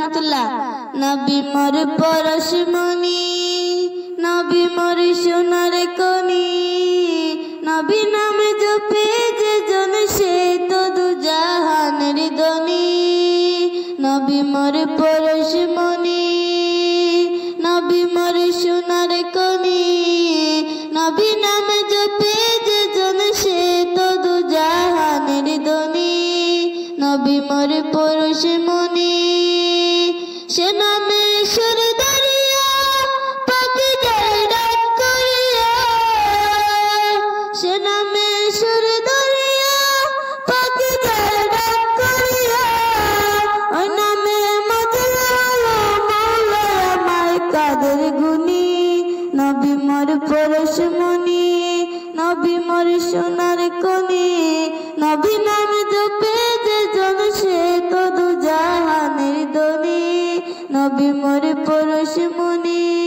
রহমতুল্লাহ। নবী মোর পরশমণি, নবী মোর সোনার কনি, নবী নামে জপে যে জন সে তো দু জাহানের ধনী। নবী মোর পরশমণি, নবী মোর সোনার কনি, নবী নামে জপে যে জন সে তো দু জাহানের ধনী। নবী মোর পরশমণি, সে নামে সুর দরিয়া পাখি যায় ডাক করিয়া, সে নামে সুর দরিয়া পাখি যায় ডাক করিয়া, ওই নামে মজলালো মৌলা আমায় কাদের গুনি। নবী মোর পরশমণি, নবী মোর সোনার কনি, নবী নাম জপে যে জন সে তো দু জাহানের ধনী। নবী মোর পরশমণি।